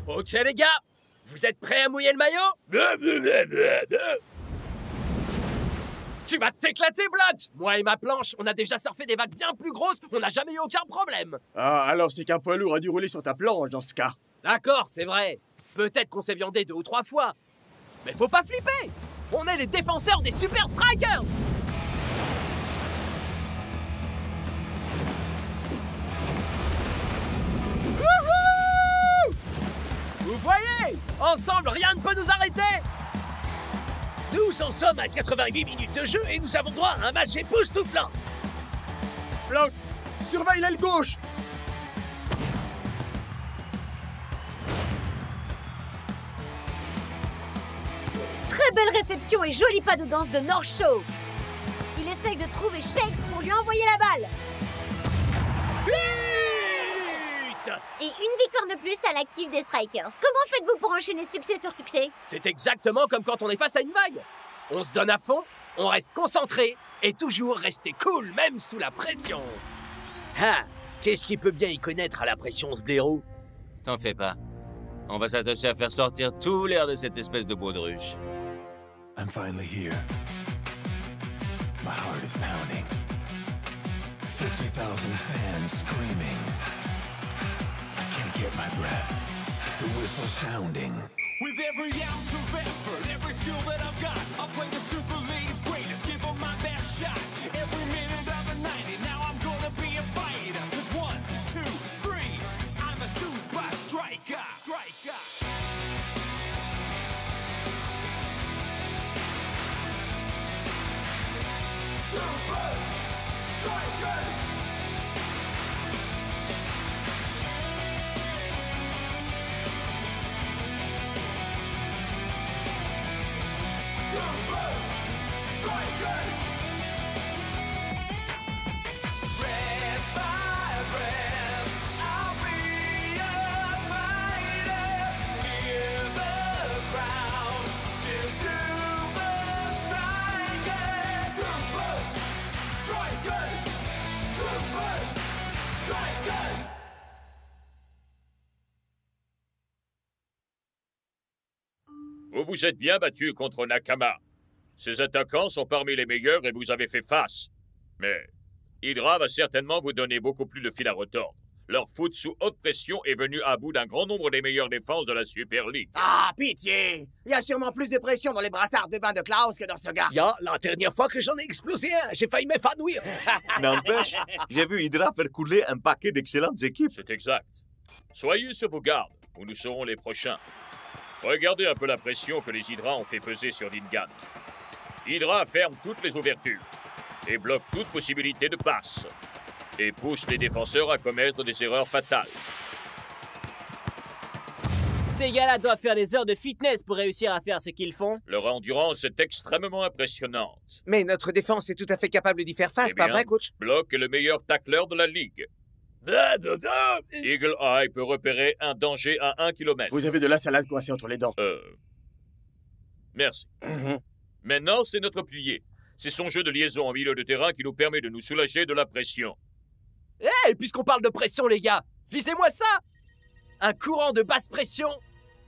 Ok les gars, vous êtes prêts à mouiller le maillot? Tu vas t'éclater, Block! Moi et ma planche, on a déjà surfé des vagues bien plus grosses, on n'a jamais eu aucun problème. Ah, alors c'est qu'un poids lourd a dû rouler sur ta planche dans ce cas. D'accord, c'est vrai. Peut-être qu'on s'est viandé 2 ou 3 fois. Mais faut pas flipper! On est les défenseurs des Super Strikers! Wouhou! Vous voyez? Ensemble, rien ne peut nous arrêter! Nous en sommes à 88 minutes de jeu et nous avons droit à un match époustouflant! Block, surveille l'aile gauche. Très belle réception et joli pas de danse de North Show. Il essaye de trouver Shakes pour lui envoyer la balle. But! Et une victoire de plus à l'actif des Strikers. Comment faites-vous pour enchaîner succès sur succès? C'est exactement comme quand on est face à une vague. On se donne à fond, on reste concentré et toujours rester cool, même sous la pression. Ah, qu'est-ce qui peut bien y connaître à la pression, ce blaireau? T'en fais pas. On va s'attacher à faire sortir tout l'air de cette espèce de baudruche. I'm finally here. My heart is pounding. 50,000 fans screaming. I can't get my breath. The whistle sounding. With every ounce of effort, every skill that I've got, I'll play the Super League's greatest, give them my best shot. Every minute of the 90, now I'm gonna be a fighter. 'Cause 1, 2, 3, I'm a super striker. Super Strikers! Super Strikers! Breath by breath, I'll be a fighter. Hear the crowd cheer Super Strikers! Super Strikers! Super Strikers! Vous vous êtes bien battu contre Nakama. Ses attaquants sont parmi les meilleurs et vous avez fait face. Mais Hydra va certainement vous donner beaucoup plus de fil à retordre. Leur foot sous haute pression est venu à bout d'un grand nombre des meilleures défenses de la Super League. Ah, pitié! Il y a sûrement plus de pression dans les brassards de bain de Klaus que dans ce gars. La dernière fois que j'en ai explosé un, j'ai failli m'évanouir. N'empêche, j'ai vu Hydra faire couler un paquet d'excellentes équipes. C'est exact. Soyez sur vos gardes, ou nous serons les prochains. Regardez un peu la pression que les Hydra ont fait peser sur Lingan. Hydra ferme toutes les ouvertures et bloque toute possibilité de passe et pousse les défenseurs à commettre des erreurs fatales. Ces gars-là doivent faire des heures de fitness pour réussir à faire ce qu'ils font. Leur endurance est extrêmement impressionnante. Mais notre défense est tout à fait capable d'y faire face, Eh pas bien, vrai, coach? Block est le meilleur tacleur de la ligue. Eagle Eye peut repérer un danger à 1 km. Vous avez de la salade coincée entre les dents. Merci. Maintenant, c'est notre pilier. C'est son jeu de liaison en milieu de terrain qui nous permet de nous soulager de la pression. Puisqu'on parle de pression, les gars, visez-moi ça! Un courant de basse pression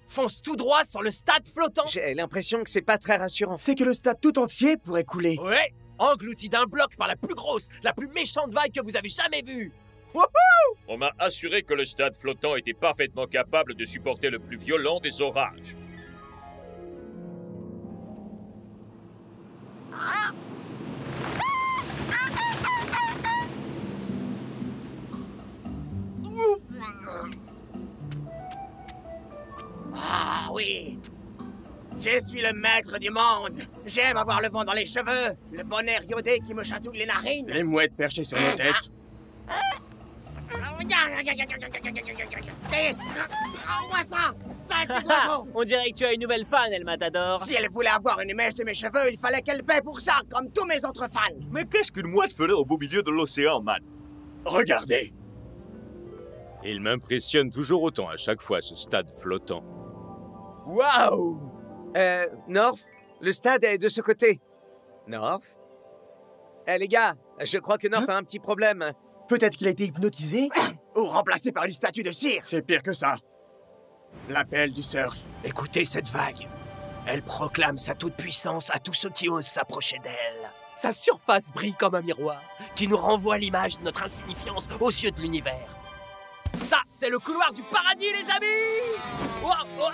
fonce tout droit sur le stade flottant. J'ai l'impression que c'est pas très rassurant. C'est que le stade tout entier pourrait couler. Ouais, englouti d'un bloc par la plus grosse, la plus méchante vague que vous avez jamais vue. On m'a assuré que le stade flottant était parfaitement capable de supporter le plus violent des orages. Ah oui! Je suis le maître du monde! J'aime avoir le vent dans les cheveux, le bon air iodé qui me chatouille les narines! Les mouettes perchées sur nos têtes. Envoie ça! Sale petit oiseau! On dirait que tu as une nouvelle fan, El Matador. Si elle voulait avoir une mèche de mes cheveux, il fallait qu'elle paie pour ça, comme tous mes autres fans! Mais qu'est-ce qu'une mouette ferait au beau milieu de l'océan, man? Regardez. Il m'impressionne toujours autant à chaque fois, ce stade flottant. Waouh! North, le stade est de ce côté. North? Les gars, je crois que North a un petit problème. Peut-être qu'il a été hypnotisé Ou remplacé par une statue de cire. C'est pire que ça. L'appel du surf. Écoutez cette vague. Elle proclame sa toute-puissance à tous ceux qui osent s'approcher d'elle. Sa surface brille comme un miroir, qui nous renvoie l'image de notre insignifiance aux yeux de l'univers. Ça, c'est le couloir du paradis, les amis! Oh, oh,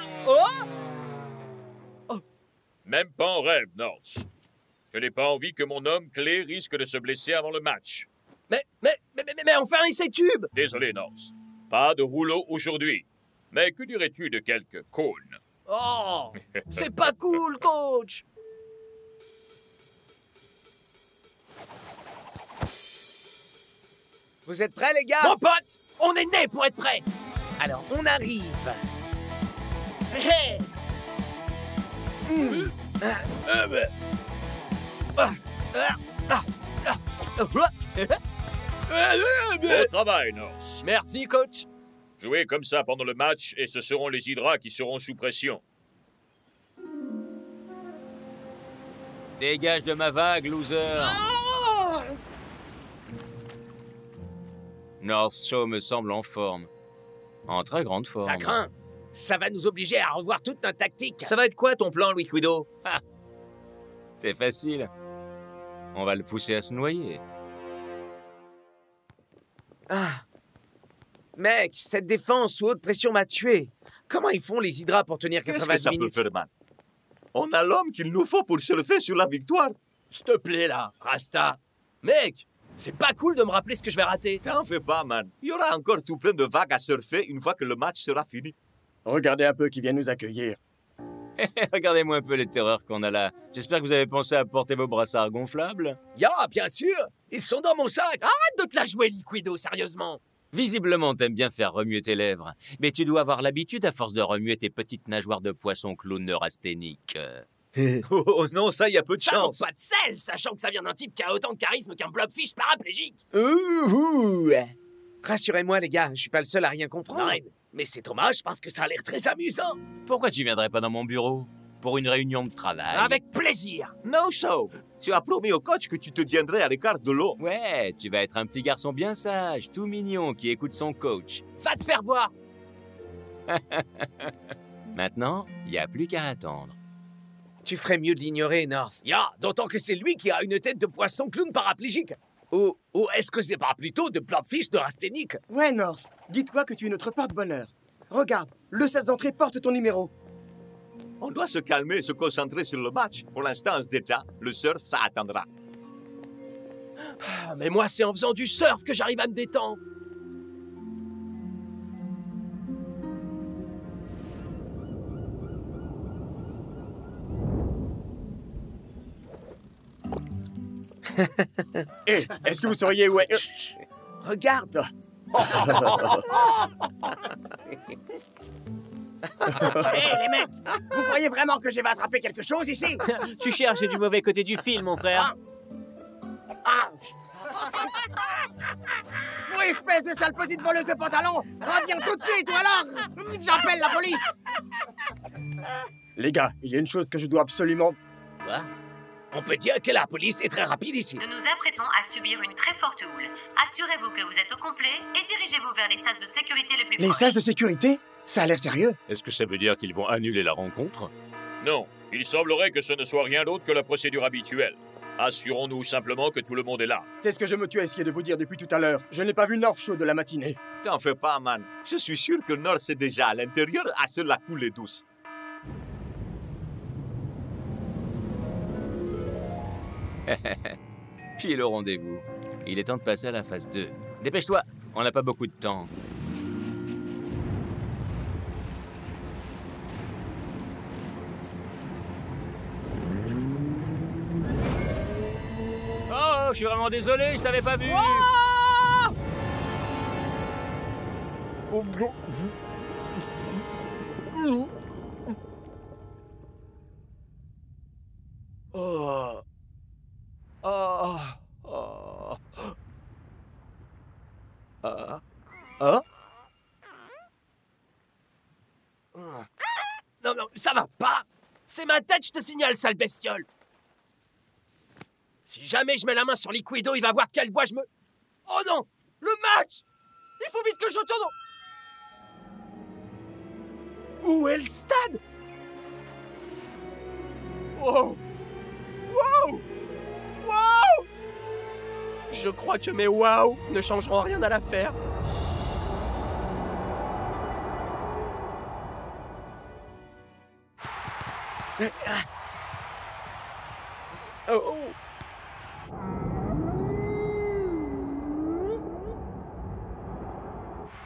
oh! Même pas en rêve, Norse. Je n'ai pas envie que mon homme clé risque de se blesser avant le match. Mais on fait un essai tube! Désolé, Norse. Pas de rouleau aujourd'hui. Mais que dirais-tu de quelques cônes? Oh! C'est pas cool, coach! Vous êtes prêts, les gars? Mon pote, on est né pour être prêts! Alors, on arrive. Bon travail, Norse. Merci, coach. Jouez comme ça pendant le match et ce seront les Hydras qui seront sous pression. Dégage de ma vague, loser. North Show me semble en forme. En très grande forme. Ça craint. Ça va nous obliger à revoir toute notre tactique. Ça va être quoi ton plan, Liquido? C'est facile. On va le pousser à se noyer. Ah. Mec, cette défense sous haute pression m'a tué. Comment ils font les Hydras pour tenir Qu'est-ce 90 que ça minutes? peut faire, man? On a l'homme qu'il nous faut pour surfer sur la victoire. S'il te plaît, là, Rasta. Mec, c'est pas cool de me rappeler ce que je vais rater. T'en fais pas, man. Il y aura encore tout plein de vagues à surfer une fois que le match sera fini. Regardez un peu qui vient nous accueillir. Regardez-moi un peu les terreurs qu'on a là. J'espère que vous avez pensé à porter vos brassards gonflables. Ya, bien sûr. Ils sont dans mon sac. Arrête de te la jouer, Liquido, sérieusement. Visiblement, t'aimes bien faire remuer tes lèvres. Mais tu dois avoir l'habitude à force de remuer tes petites nageoires de poisson clown neurasthénique. Oh non, ça, il y a peu de Ça manque chance. pas de sel, sachant que ça vient d'un type qui a autant de charisme qu'un blobfish paraplégique. Ouh. Rassurez-moi, les gars, je suis pas le seul à rien comprendre. Nine, mais c'est dommage parce que ça a l'air très amusant. Pourquoi tu viendrais pas dans mon bureau? Pour une réunion de travail? Avec plaisir. No show. Tu as promis au coach que tu te tiendrais à l'écart de l'eau. Ouais, tu vas être un petit garçon bien sage, tout mignon, qui écoute son coach. Va te faire voir. Maintenant, il n'y a plus qu'à attendre. Tu ferais mieux de l'ignorer, North. Ya, d'autant que c'est lui qui a une tête de poisson clown paraplégique. Ou est-ce que c'est pas plutôt de blobfish neurasthénique? Ouais, North. Dis-toi que tu es notre porte-bonheur. Regarde, le sas d'entrée porte ton numéro. On doit se calmer et se concentrer sur le match. Pour l'instant, déjà, le surf, ça attendra. Ah, mais moi, c'est en faisant du surf que j'arrive à me détendre. Hé, est-ce que vous sauriez où est... Regarde. Hé, les mecs, vous croyez vraiment que je vais attraper quelque chose ici? Tu cherches du mauvais côté du film, mon frère. Ah! Vous, espèce de sale petite voleuse de pantalon! Reviens tout de suite, ou alors j'appelle la police! Les gars, il y a une chose que je dois absolument... Quoi? On peut dire que la police est très rapide ici. Nous nous apprêtons à subir une très forte houle. Assurez-vous que vous êtes au complet et dirigez-vous vers les sas de sécurité les plus Les proches. sas de sécurité? Ça a l'air sérieux. Est-ce que ça veut dire qu'ils vont annuler la rencontre? Non. Il semblerait que ce ne soit rien d'autre que la procédure habituelle. Assurons-nous simplement que tout le monde est là. C'est ce que je me tue à essayer de vous dire depuis tout à l'heure. Je n'ai pas vu North Show de la matinée. T'en fais pas, man. Je suis sûr que North est déjà à l'intérieur à se la couler douce. Puis le rendez-vous. Il est temps de passer à la phase 2. Dépêche-toi, on n'a pas beaucoup de temps. Oh, je suis vraiment désolé, je t'avais pas vu. Oh. Oh. Oh. Oh. Non, non, ça va pas. C'est ma tête, je te signale, sale bestiole. Si jamais je mets la main sur Liquido, il va voir de quel bois je me... Oh non! Le match! Il faut vite que je tourne... Où est le stade? Wow! Wow! Wow! Je crois que mes wow ne changeront rien à l'affaire. Oh!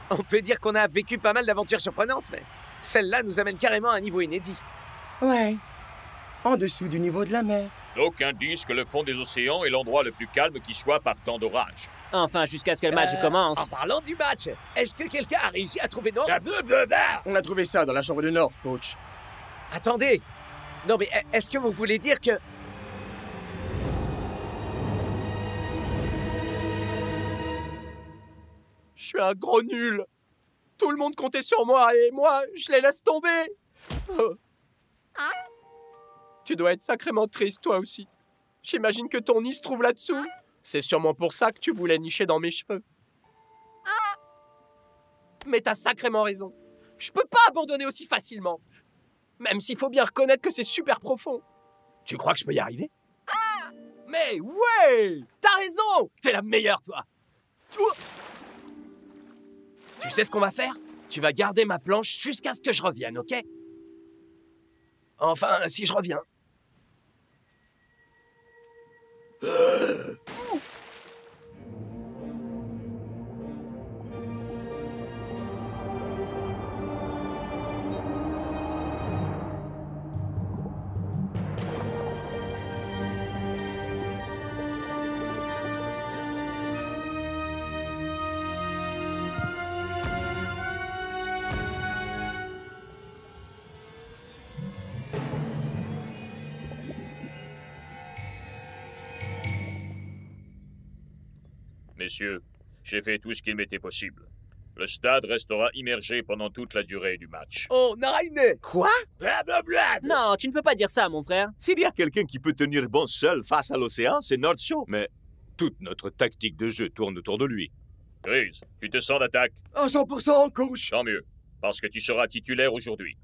On peut dire qu'on a vécu pas mal d'aventures surprenantes, mais celle-là nous amène carrément à un niveau inédit. Ouais. En dessous du niveau de la mer. D'aucuns disent que le fond des océans est l'endroit le plus calme qui soit par temps d'orage. Enfin, jusqu'à ce que le match commence. En parlant du match, est-ce que quelqu'un a réussi à trouver North? On a trouvé ça dans la chambre de North, coach. Attendez. Non mais est-ce que vous voulez dire que... Je suis un gros nul. Tout le monde comptait sur moi et moi, je les laisse tomber. Oh. Tu dois être sacrément triste, toi aussi. J'imagine que ton nid se trouve là-dessous. C'est sûrement pour ça que tu voulais nicher dans mes cheveux. Mais t'as sacrément raison. Je peux pas abandonner aussi facilement. Même s'il faut bien reconnaître que c'est super profond. Tu crois que je peux y arriver? Mais ouais! T'as raison! T'es la meilleure, toi! Tu sais ce qu'on va faire? Tu vas garder ma planche jusqu'à ce que je revienne, ok? Enfin, si je reviens. Messieurs, j'ai fait tout ce qu'il m'était possible. Le stade restera immergé pendant toute la durée du match. Oh, Nine! Quoi? Blablabla! Non, tu ne peux pas dire ça, mon frère. S'il y a quelqu'un qui peut tenir bon seul face à l'océan, c'est North Shore. Mais toute notre tactique de jeu tourne autour de lui. Grise, tu te sens d'attaque? À 100%, coach. Tant mieux, parce que tu seras titulaire aujourd'hui.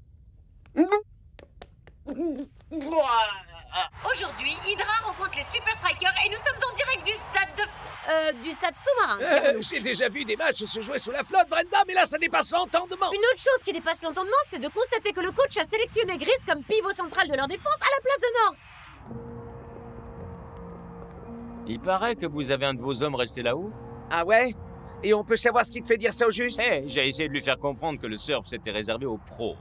Aujourd'hui, Hydra rencontre les Super Strikers et nous sommes en direct du stade sous-marin. J'ai déjà vu des matchs se jouer sous la flotte, Brenda, mais là, ça dépasse l'entendement. Une autre chose qui dépasse l'entendement, c'est de constater que le coach a sélectionné Grise comme pivot central de leur défense à la place de North. Il paraît que vous avez un de vos hommes resté là-haut. Ah ouais? Et on peut savoir ce qui te fait dire ça au juste? J'ai essayé de lui faire comprendre que le surf c'était réservé aux pros.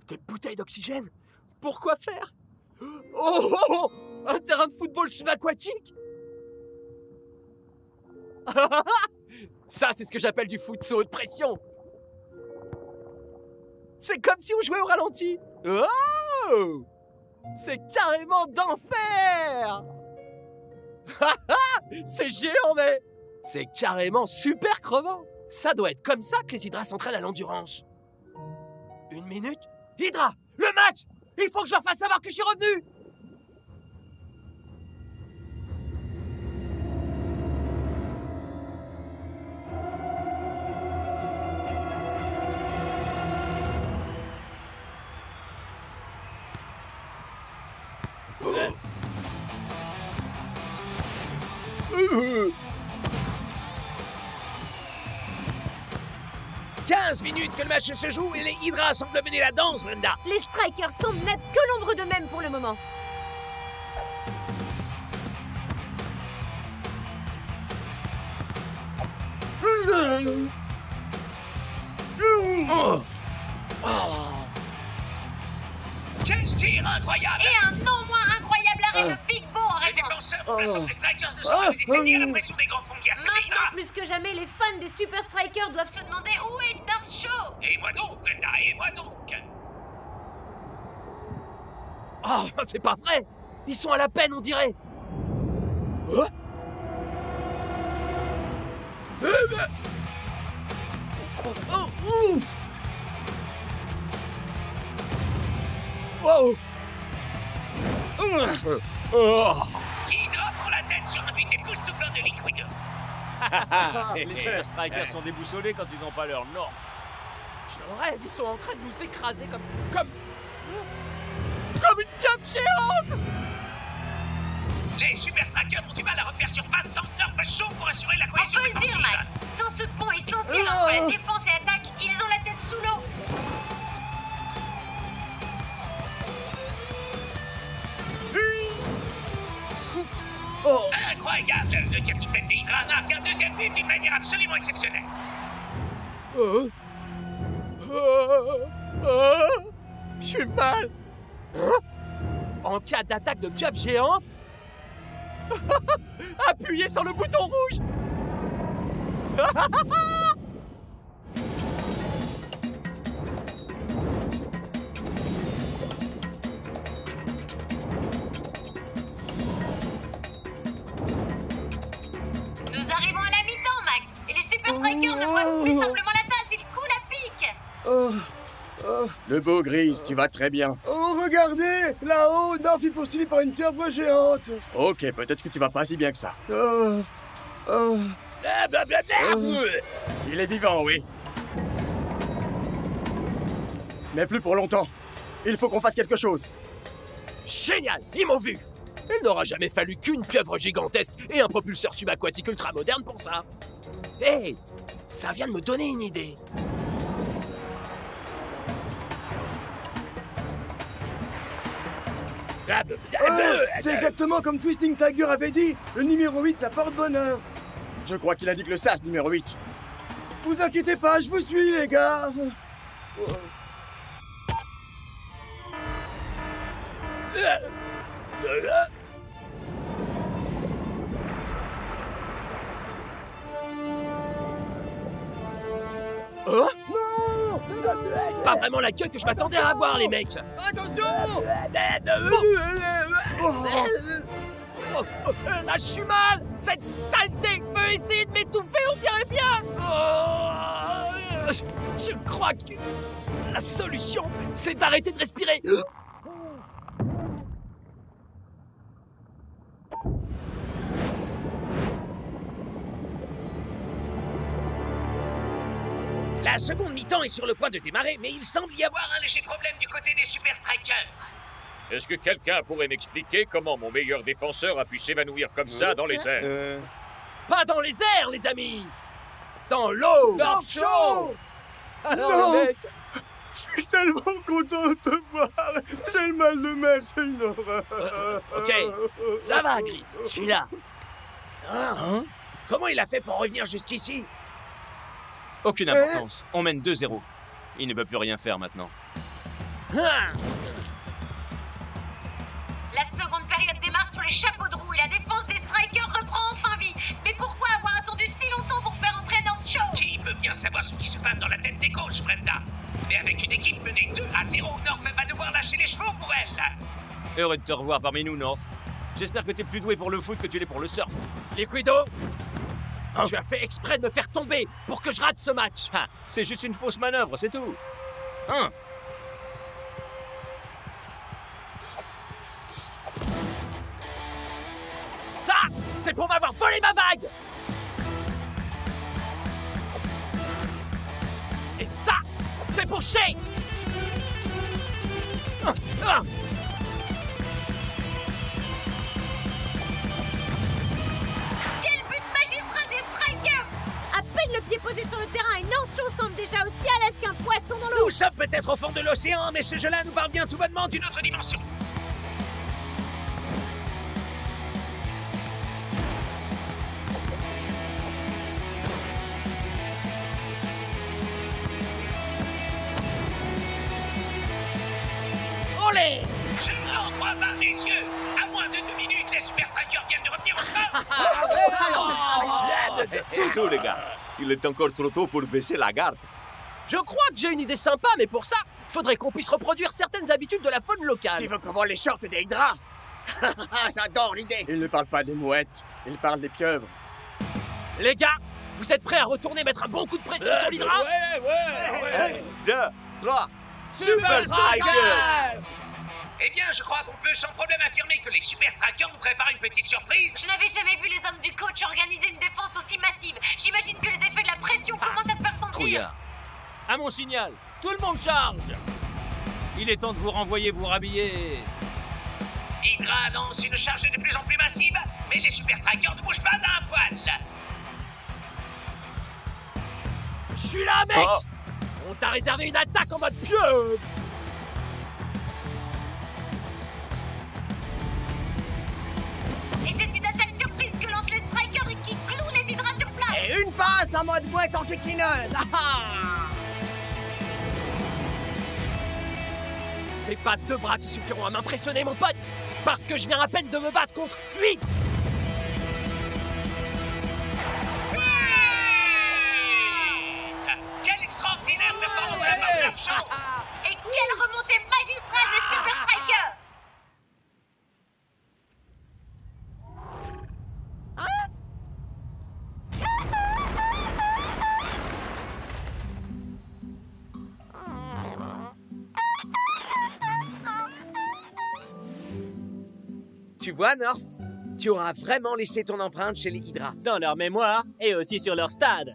Des bouteilles d'oxygène? Pourquoi faire? Oh! Un terrain de football subaquatique? Ça, c'est ce que j'appelle du foot-saut de pression. C'est comme si on jouait au ralenti. Oh! C'est carrément d'enfer! C'est géant, mais c'est carrément super crevant. Ça doit être comme ça que les Hydras s'entraînent à l'endurance. 1 minute? Hydra! Le match! Il faut que je leur fasse savoir que je suis revenu! Oh. 15 minutes que le match se joue et les Hydras semblent mener la danse, Brenda. Les Strikers semblent n'être que l'ombre d'eux-mêmes pour le moment. Oh. Quel tir incroyable! Et un non moins incroyable arrêt de Big Bo en Les réponse. défenseurs des Strikers ne sont pas résistés à la pression des grands fonds de glace. Maintenant, plus que jamais, les fans des Super Strikers doivent se demander où est North Shore. Et moi donc, Brenda, et moi donc! Oh, c'est pas vrai! Ils sont à la peine, on dirait! Oh, Oh, ouf! wow! Hydra prend la tête sur un but époustouflant de Liquido. Les Super Strikers sont déboussolés quand ils n'ont pas leur norme. Je rêve, ils sont en train de nous écraser comme une pieuvre géante. Les Super Strikers ont du mal à refaire surface sans Nerf chaud pour assurer la cohésion. On peut le dire, Max. Sans ce pont essentiel entre la défense et l'attaque, ils ont la tête sous l'eau. Incroyable, le capitaine des Hydra marque un deuxième but d'une manière absolument exceptionnelle. Je suis mal. En cas d'attaque de pieuvre géante, appuyez sur le bouton rouge. Nous arrivons à la mi-temps, Max. Et les Super Strikers ne voient plus simplement la tasse, ils coulent à pic. Le beau Grise, tu vas très bien. Oh, regardez! Là-haut, North est poursuivi par une pieuvre géante. Ok, peut-être que tu vas pas si bien que ça. Il est vivant, oui. Mais plus pour longtemps. Il faut qu'on fasse quelque chose. Génial, ils m'ont vu. Il n'aura jamais fallu qu'une pieuvre gigantesque et un propulseur subaquatique ultra moderne pour ça. Hé, ça vient de me donner une idée. C'est exactement comme Twisting Tiger avait dit. Le numéro 8, ça porte bonheur. Je crois qu'il a dit que le sage numéro 8. Vous inquiétez pas, je vous suis, les gars. Oh, c'est pas vraiment l'accueil que je m'attendais à avoir, les mecs. Attention! Là, je suis mal. Cette saleté veut essayer de m'étouffer, on dirait bien. Je crois que la solution, c'est d'arrêter de respirer. La seconde mi-temps est sur le point de démarrer, mais il semble y avoir un léger problème du côté des Super Strikers. Est-ce que quelqu'un pourrait m'expliquer comment mon meilleur défenseur a pu s'évanouir comme ça dans les airs? Pas dans les airs, les amis. Dans l'eau. North Shore. Alors, Non. les mecs, Je suis tellement content de te voir. J'ai le mal de mer, c'est une horreur. ok, ça va, Gris, je suis là. Comment il a fait pour revenir jusqu'ici? Aucune importance. On mène 2-0. Il ne peut plus rien faire maintenant. Ah. La seconde période démarre sur les chapeaux de roue et la défense des Strikers reprend enfin vie. Mais pourquoi avoir attendu si longtemps pour faire entrer North Shore? Qui peut bien savoir ce qui se passe dans la tête des coachs, Brenda? Mais avec une équipe menée 2-0, North va devoir lâcher les chevaux pour elle. Heureux de te revoir parmi nous, North. J'espère que t'es plus doué pour le foot que tu l'es pour le surf. Liquido, tu as fait exprès de me faire tomber pour que je rate ce match. Ah, c'est juste une fausse manœuvre, c'est tout. Hein? Ça, c'est pour m'avoir volé ma vague. Et ça, c'est pour Shake. Quel but magistral des Strikers! À peine le pied posé sur le terrain et North Shore semble déjà aussi à l'aise qu'un poisson dans l'eau. Nous sommes peut-être au fond de l'océan, mais ce jeu-là nous parvient tout bonnement d'une autre dimension. Olé! Je n'en crois pas mes yeux. À moins de 2 minutes, les Super Strikers viennent de revenir au sol. Tout, les gars. Il est encore trop tôt pour baisser la garde. Je crois que j'ai une idée sympa, mais pour ça, faudrait qu'on puisse reproduire certaines habitudes de la faune locale. Tu veux qu'on vole les shorts des Hydra? J'adore l'idée. Il ne parle pas des mouettes, il parle des pieuvres. Les gars, vous êtes prêts à retourner mettre un bon coup de pression sur l'Hydra? Ouais. 2, 3. Super Strikers! Eh bien, je crois qu'on peut sans problème affirmer que les Super Strikers nous préparent une petite surprise. Je n'avais jamais vu les hommes du coach organiser une défense aussi massive. J'imagine que les effets de la pression commencent à se faire sentir. Trouillard. À mon signal, tout le monde charge. Il est temps de vous renvoyer vous rhabiller. Hydra annonce une charge de plus en plus massive, mais les Super Strikers ne bougent pas d'un poil. Je suis là, mec. On t'a réservé une attaque en mode pieu. Et c'est une attaque surprise que lancent les Strikers et qui cloue les Hydras sur place. Et une passe en mode boîte en kékineuse. C'est pas 2 bras qui suffiront à m'impressionner, mon pote. Parce que je viens à peine de me battre contre 8. Quelle extraordinaire performance de la part de leur show. Et quelle remontée magistrale des Super Strikers. Tu vois, North, tu auras vraiment laissé ton empreinte chez les Hydra. Dans leur mémoire et aussi sur leur stade.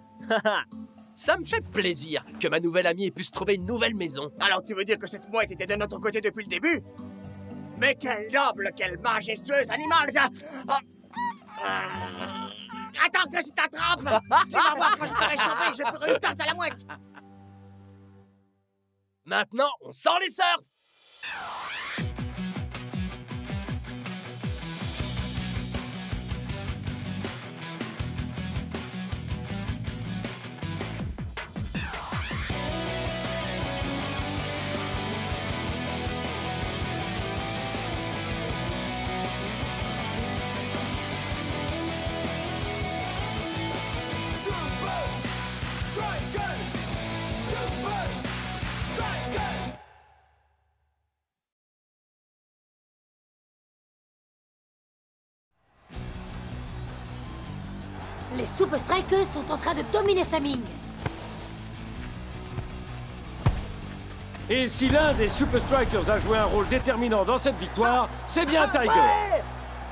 Ça me fait plaisir que ma nouvelle amie ait pu se trouver une nouvelle maison. Alors tu veux dire que cette mouette était de notre côté depuis le début? Mais quel noble, quel majestueux animal, ça! Attends que je t'attrape! Tu vas voir quand je t'aurai chopé, je ferai une tarte à la mouette! Maintenant, on sort les surfs. Les Super Strikers sont en train de dominer Saming. Et si l'un des Super Strikers a joué un rôle déterminant dans cette victoire, c'est bien Tiger. Ouais,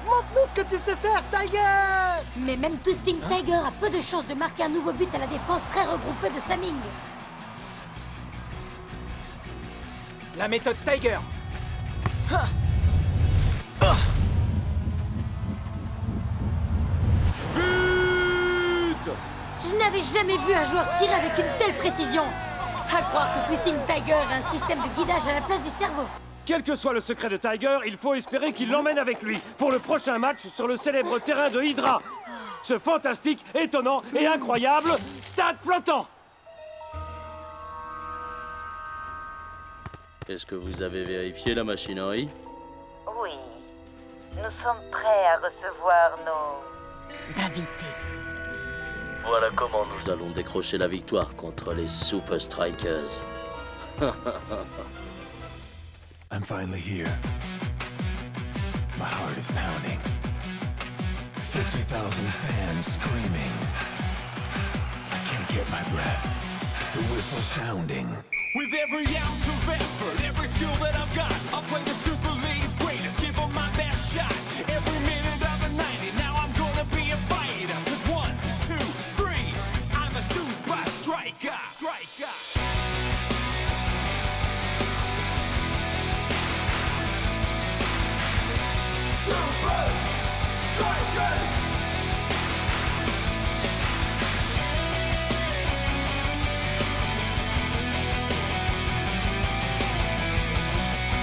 montre-nous ce que tu sais faire, Tiger! Mais même Twisting Tiger a peu de chances de marquer un nouveau but à la défense très regroupée de Saming. La méthode Tiger. Je n'avais jamais vu un joueur tirer avec une telle précision. À croire que Twisting Tiger a un système de guidage à la place du cerveau. Quel que soit le secret de Tiger, il faut espérer qu'il l'emmène avec lui pour le prochain match sur le célèbre terrain de Hydra. Ce fantastique, étonnant et incroyable stade flottant. Est-ce que vous avez vérifié la machinerie? Oui. Nous sommes prêts à recevoir nos invités. Voilà comment nous allons décrocher la victoire contre les Super Strikers. I'm finally here. My heart is pounding. 50,000 fans screaming. I can't get my breath. The whistle sounding. With every ounce of effort, every skill that I've got, I'll play the Super League's greatest, give them my best shot. Every minute of the 90, now I'm gonna be a fighter. 'Cause 1, 2, 3, I'm a Super Striker. Super Strikers!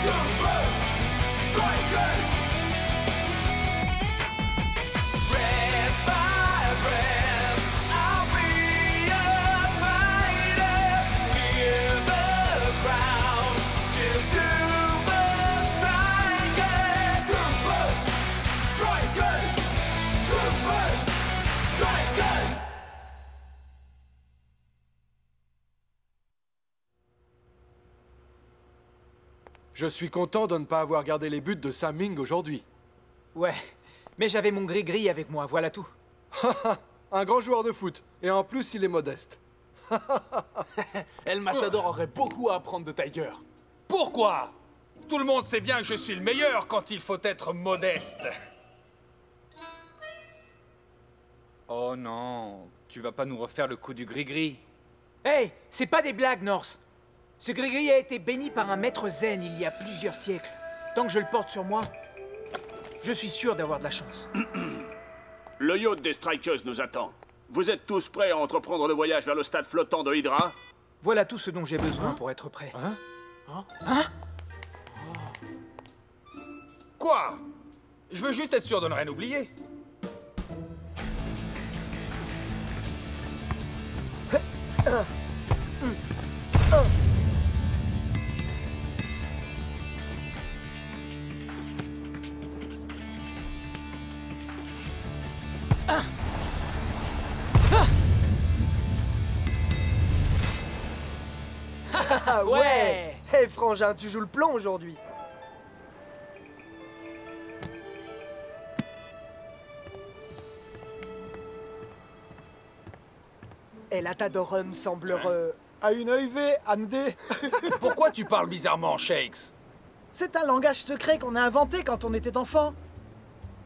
Super Strikers! Breath by breath, I'll be a fighter. Hear the crowd, cheer Super Strikers. Super Strikers! Super Strikers! Je suis content de ne pas avoir gardé les buts de Saming aujourd'hui. Ouais, mais j'avais mon gris-gris avec moi, voilà tout. Un grand joueur de foot. Et en plus, il est modeste. El Matador aurait beaucoup à apprendre de Tiger. Pourquoi? Tout le monde sait bien que je suis le meilleur quand il faut être modeste. Oh non, tu vas pas nous refaire le coup du gris-gris. Hey, c'est pas des blagues, Norse. Ce gris-gris a été béni par un maître zen il y a plusieurs siècles. Tant que je le porte sur moi, je suis sûr d'avoir de la chance. Le yacht des Strikers nous attend. Vous êtes tous prêts à entreprendre le voyage vers le stade flottant de Hydra? Voilà tout ce dont j'ai besoin pour être prêt. Hein? Quoi? Je veux juste être sûr de ne rien oublier. Ah ouais! Hé frangin, tu joues le plomb aujourd'hui. Et la Tadorum semble À une EIV, Andy. Pourquoi tu parles bizarrement, Shakes? C'est un langage secret qu'on a inventé quand on était enfant.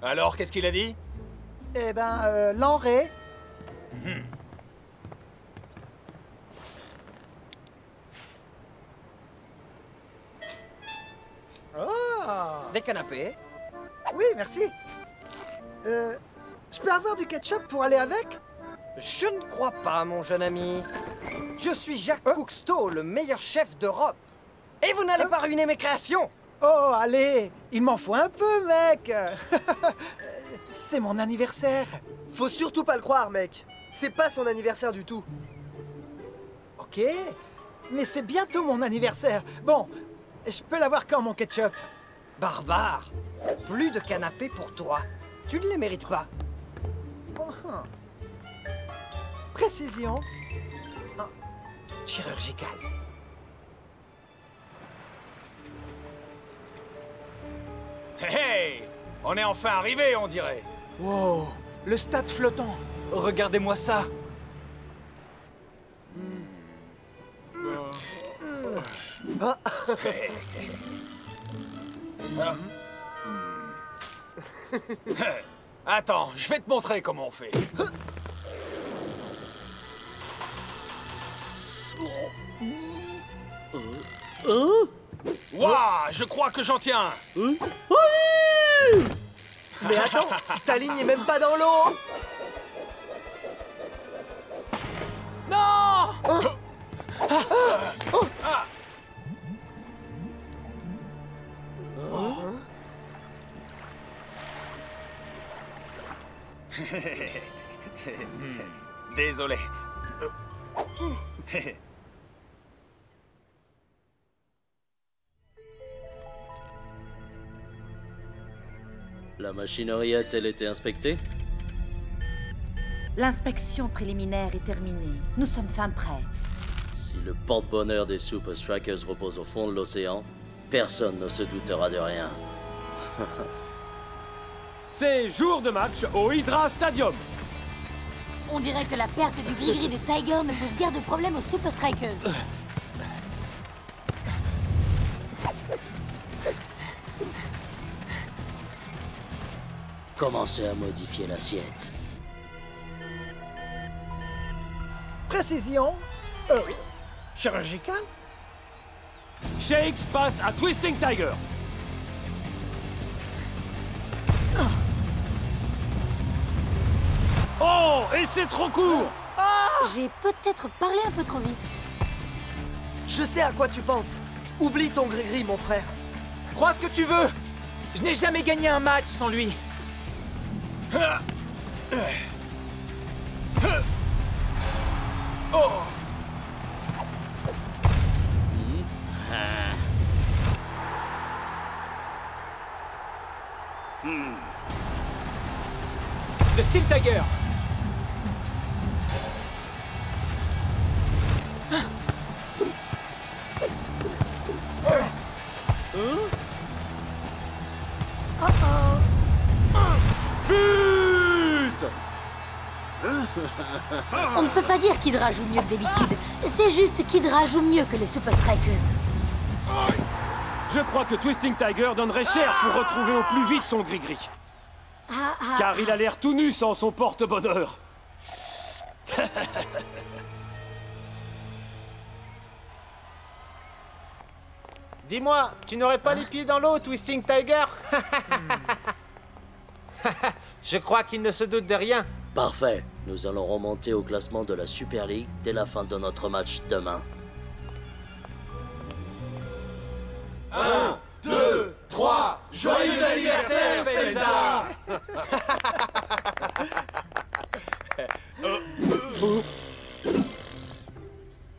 Alors, qu'est-ce qu'il a dit? Eh ben, l'enré. Oh! Des canapés? Oui, merci. Je peux avoir du ketchup pour aller avec? Je ne crois pas, mon jeune ami. Je suis Jacques Cousteau, le meilleur chef d'Europe. Et vous n'allez pas ruiner mes créations. Oh, allez, il m'en faut un peu, mec. C'est mon anniversaire. Faut surtout pas le croire, mec. C'est pas son anniversaire du tout. Ok, mais c'est bientôt mon anniversaire. Bon, je peux l'avoir quand, mon ketchup? Barbare. Plus de canapés pour toi. Tu ne les mérites pas. Précision. Chirurgicale. Hey! On est enfin arrivé, on dirait. Wow, le stade flottant. Regardez-moi ça. Attends, je vais te montrer comment on fait. Waouh, je crois que j'en tiens. Oui! Mais attends, ta ligne est même pas dans l'eau. Non! Désolé. La machinerie a-t-elle été inspectée? L'inspection préliminaire est terminée. Nous sommes fin prêts. Si le porte-bonheur des Super Strikers repose au fond de l'océan, personne ne se doutera de rien. C'est jour de match au Hydra Stadium. On dirait que la perte du gris-gris de Tiger ne pose guère de problème aux Super Strikers. Commencez à modifier l'assiette. Précision. Chirurgical. Shakes passe à Twisting Tiger. Oh, et c'est trop court. J'ai peut-être parlé un peu trop vite. Je sais à quoi tu penses. Oublie ton gris-gris, mon frère. Crois ce que tu veux. Je n'ai jamais gagné un match sans lui. Le Steel Tiger. But! On ne peut pas dire qu'Hydra joue mieux que d'habitude. C'est juste qu'Hydra joue mieux que les Super Strikers. Je crois que Twisting Tiger donnerait cher pour retrouver au plus vite son gris-gris. Car il a l'air tout nu sans son porte-bonheur. Dis-moi, tu n'aurais pas les pieds dans l'eau, Twisting Tiger? Je crois qu'il ne se doute de rien. Parfait. Nous allons remonter au classement de la Super League dès la fin de notre match demain. 1, 2, 3, joyeux anniversaire, Spenza!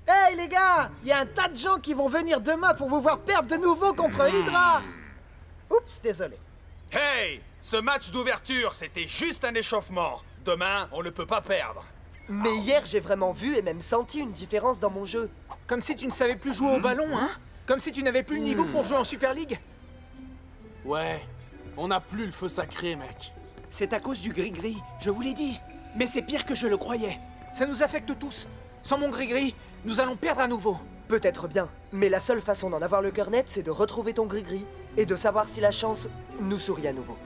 Hey les gars, il y a un tas de gens qui vont venir demain pour vous voir perdre de nouveau contre Hydra. Oups, désolé. Hey! Ce match d'ouverture, c'était juste un échauffement. Demain, on ne peut pas perdre. Mais hier, j'ai vraiment vu et même senti une différence dans mon jeu. Comme si tu ne savais plus jouer au ballon, hein? Comme si tu n'avais plus le niveau pour jouer en Super League. Ouais, on n'a plus le feu sacré, mec. C'est à cause du gris-gris, je vous l'ai dit. Mais c'est pire que je le croyais. Ça nous affecte tous. Sans mon gris-gris, nous allons perdre à nouveau. Peut-être bien, mais la seule façon d'en avoir le cœur net, c'est de retrouver ton gris-gris et de savoir si la chance nous sourit à nouveau.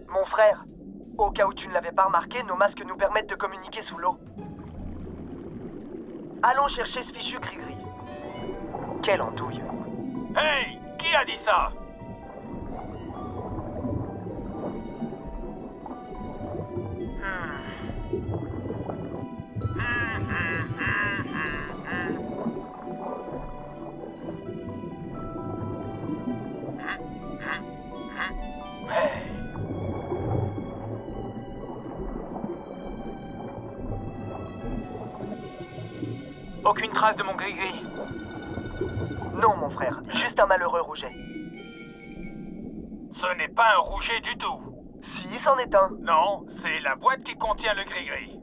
Mon frère, au cas où tu ne l'avais pas remarqué, nos masques nous permettent de communiquer sous l'eau. Allons chercher ce fichu gris-gris. Quelle andouille. Hey! Qui a dit ça? Aucune trace de mon gris-gris. Non, mon frère, juste un malheureux rouget. Ce n'est pas un rouget du tout. Si, c'en est un. Non, c'est la boîte qui contient le gris-gris.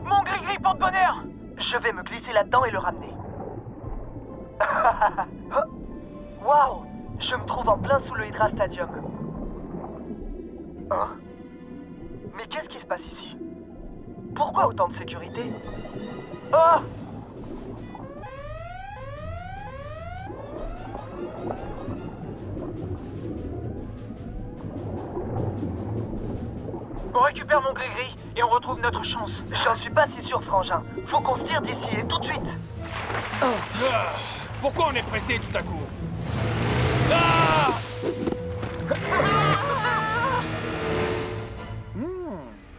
Mon gris-gris porte-bonheur! Je vais me glisser là-dedans et le ramener. Waouh! Je me trouve en plein sous le Hydra Stadium. Hein? Mais qu'est-ce qui se passe ici? Pourquoi autant de sécurité? Oh! On récupère mon gris-gris et on retrouve notre chance. J'en suis pas si sûr, frangin. Faut qu'on se tire d'ici et tout de suite. Pourquoi on est pressé tout à coup?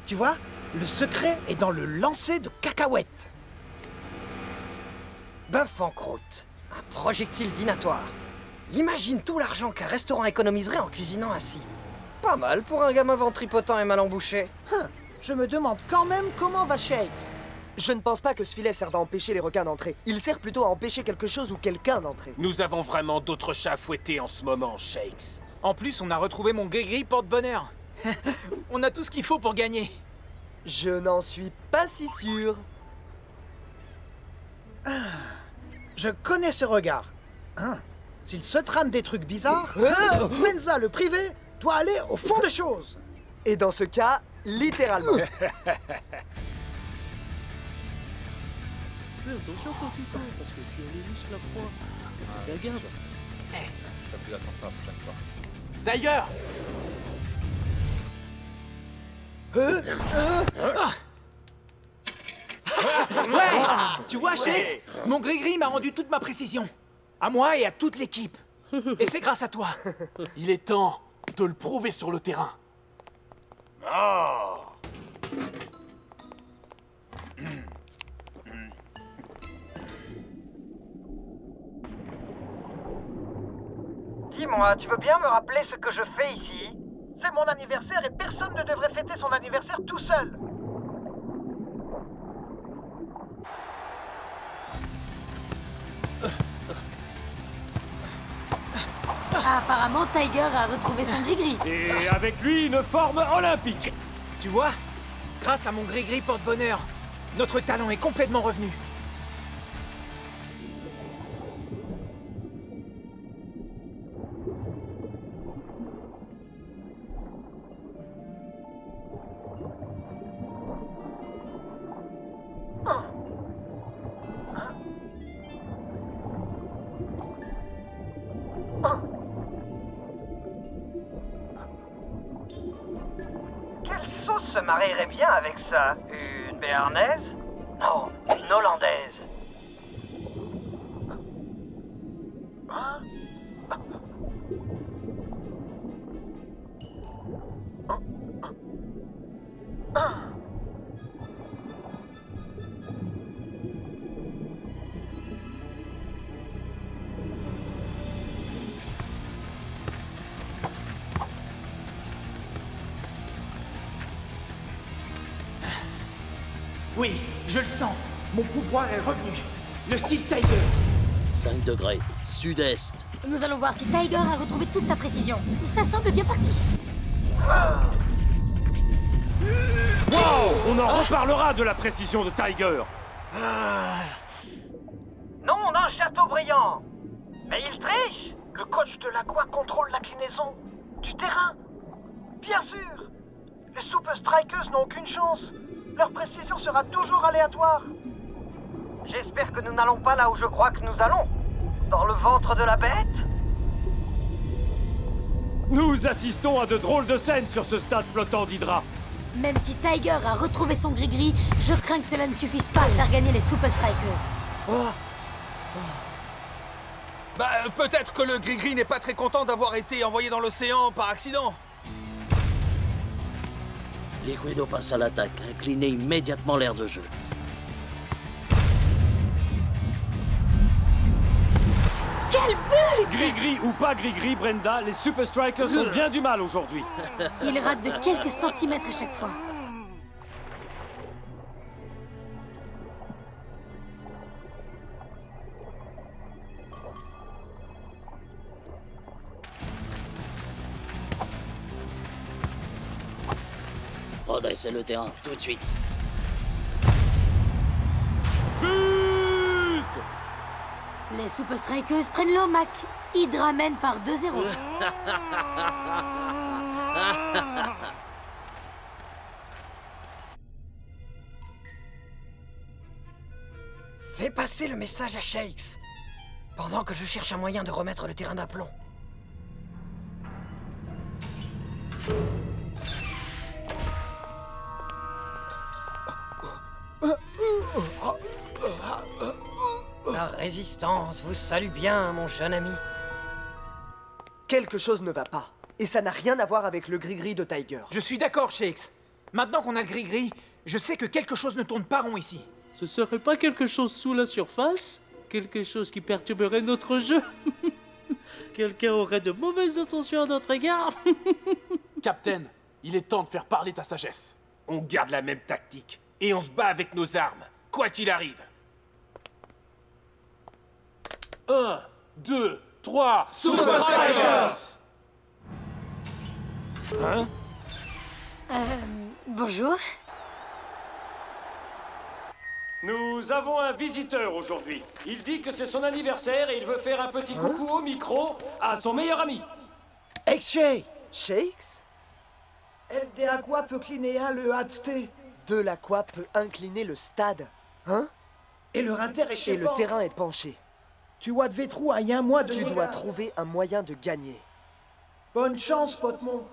Tu vois, le secret est dans le lancer de cacahuètes. Bœuf en croûte, un projectile dînatoire. Imagine tout l'argent qu'un restaurant économiserait en cuisinant ainsi. Pas mal pour un gamin ventripotent et mal embouché. Je me demande quand même comment va Shakes. Je ne pense pas que ce filet serve à empêcher les requins d'entrer. Il sert plutôt à empêcher quelque chose ou quelqu'un d'entrer. Nous avons vraiment d'autres chats à fouetter en ce moment, Shakes. En plus, on a retrouvé mon gris-gris porte-bonheur. On a tout ce qu'il faut pour gagner. Je n'en suis pas si sûr. Je connais ce regard. S'il se trame des trucs bizarres, Spenza, le privé, doit aller au fond des choses. Et dans ce cas, littéralement. Fais attention quand tu cours, parce que tu as les muscles à froid. Fais gaffe. Je ferai plus attention la prochaine fois. D'ailleurs, Ouais! Tu vois, Shakes, mon gris-gris m'a rendu toute ma précision. À moi et à toute l'équipe. Et c'est grâce à toi. il est temps de le prouver sur le terrain. Dis-moi, tu veux bien me rappeler ce que je fais ici? C'est mon anniversaire et personne ne devrait fêter son anniversaire tout seul. Apparemment, Tiger a retrouvé son gris-gris. Et avec lui, une forme olympique. Tu vois, grâce à mon gris-gris porte-bonheur, notre talent est complètement revenu. marierais bien avec ça. Une béarnaise? Non, une hollandaise. Hein? Oui, je le sens. Mon pouvoir est revenu. Le style Tiger. 5 degrés, sud-est. Nous allons voir si Tiger a retrouvé toute sa précision. Ça semble bien parti. Wow! On en reparlera de la précision de Tiger. Non, d'un château brillant. Mais il triche. Le coach de l'Aqua contrôle l'inclinaison du terrain. Bien sûr. Les Super Strikers n'ont aucune chance. Leur précision sera toujours aléatoire. J'espère que nous n'allons pas là où je crois que nous allons. Dans le ventre de la bête. Nous assistons à de drôles de scènes sur ce stade flottant d'Hydra. Même si Tiger a retrouvé son gris-gris, je crains que cela ne suffise pas à faire gagner les Super Strikers. Bah, peut-être que le gris-gris n'est pas très content d'avoir été envoyé dans l'océan par accident. Liquido passe à l'attaque, inclinez immédiatement l'aire de jeu. Quel but! Gris-gris ou pas gris-gris, Brenda, les Super Strikers ont bien du mal aujourd'hui. Il rate de quelques centimètres à chaque fois. Redressez le terrain, tout de suite. But! Les Super Strikers prennent l'OMAC. Hydra mène par 2-0. Fais passer le message à Shakes. Pendant que je cherche un moyen de remettre le terrain d'aplomb. La résistance vous salue bien, mon jeune ami. Quelque chose ne va pas. Et ça n'a rien à voir avec le gris-gris de Tiger. Je suis d'accord, Shakes. Maintenant qu'on a le gris-gris, je sais que quelque chose ne tourne pas rond ici. Ce serait pas quelque chose sous la surface? Quelque chose qui perturberait notre jeu? Quelqu'un aurait de mauvaises intentions à notre égard? Captain, il est temps de faire parler ta sagesse. On garde la même tactique et on se bat avec nos armes, quoi qu'il arrive. 1, 2, 3, Super Strikers! Hein? Bonjour. Nous avons un visiteur aujourd'hui. Il dit que c'est son anniversaire et il veut faire un petit coucou au micro à son meilleur ami. Ex-Shay! Shakes? El de Aqua peut clinéa le HT. De l'Aqua peut incliner le stade. Hein? Et le rinter est chez Et le terrain est penché. Tu dois trou à un mois de Tu dois trouver un moyen de gagner. Bonne chance, Potemon.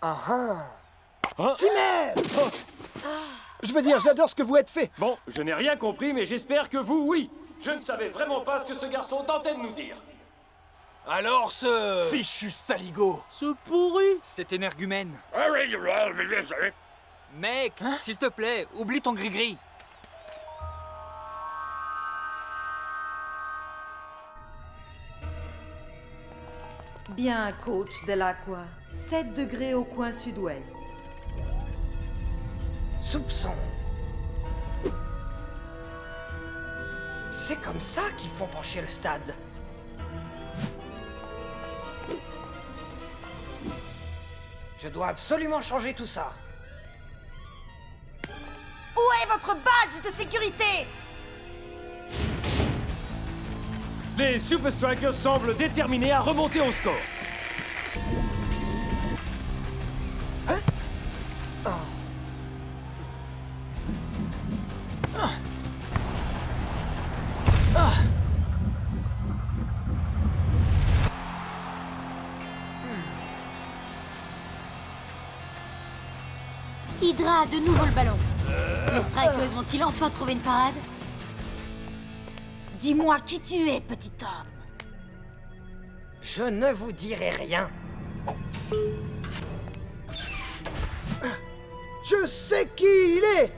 Ah ah! Timer! Je veux dire, j'adore ce que vous êtes fait. Bon, je n'ai rien compris, mais j'espère que vous, oui. Je ne savais vraiment pas ce que ce garçon tentait de nous dire. Alors ce... fichu saligo. Ce pourri. Cet énergumène. Mec, s'il te plaît, oublie ton gris-gris. Bien, coach de l'Aqua. 7 degrés au coin sud-ouest. Soupçon. C'est comme ça qu'ils font pencher le stade. Je dois absolument changer tout ça. Où est votre badge de sécurité? Les Super Strikers semblent déterminés à remonter au score. Hydra a de nouveau le ballon. Les Strikers vont-ils enfin trouver une parade? Dis-moi qui tu es, petit homme. Je ne vous dirai rien. Je sais qui il est.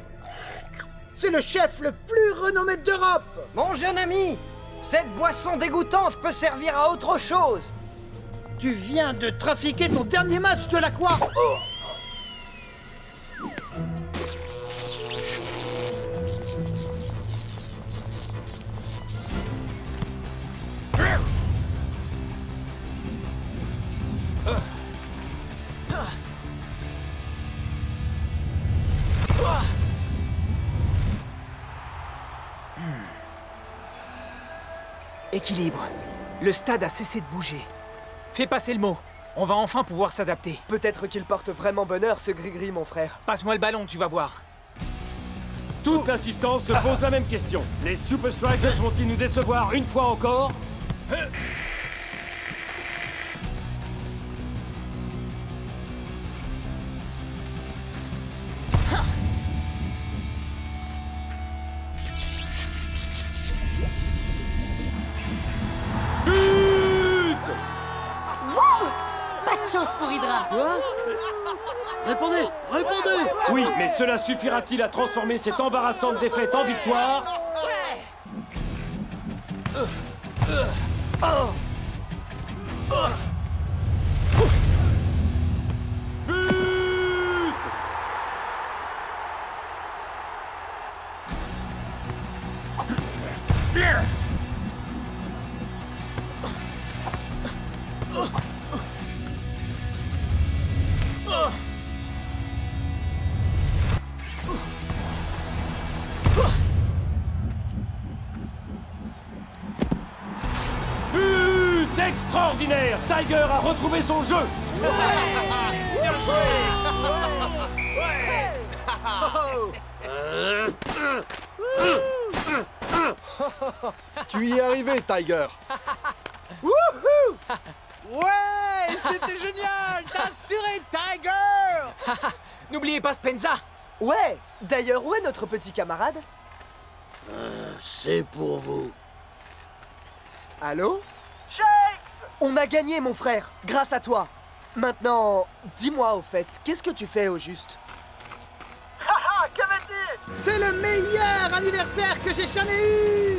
C'est le chef le plus renommé d'Europe. Mon jeune ami, cette boisson dégoûtante peut servir à autre chose. Tu viens de trafiquer ton dernier match de l'Aqua. Oh. Équilibre. Le stade a cessé de bouger. Fais passer le mot. On va enfin pouvoir s'adapter. Peut-être qu'il porte vraiment bonheur, ce gris-gris, mon frère. Passe-moi le ballon, tu vas voir. Toute l'assistance se pose la même question. Les Super Strikers vont-ils nous décevoir une fois encore? Chance pour Hydra. Quoi? Répondez! Répondez! Oui, mais cela suffira-t-il à transformer cette embarrassante défaite en victoire? Extraordinaire! Tiger a retrouvé son jeu! Bien joué! Tu y es arrivé, Tiger. Wouhou! Ouais! C'était génial! T'as assuré, Tiger! N'oubliez pas Spenza! Ouais! D'ailleurs, où est notre petit camarade? C'est pour vous. Allô? On a gagné, mon frère, grâce à toi. Maintenant, dis-moi au fait, qu'est-ce que tu fais au juste? Haha, qu'avait-il? C'est le meilleur anniversaire que j'ai jamais eu.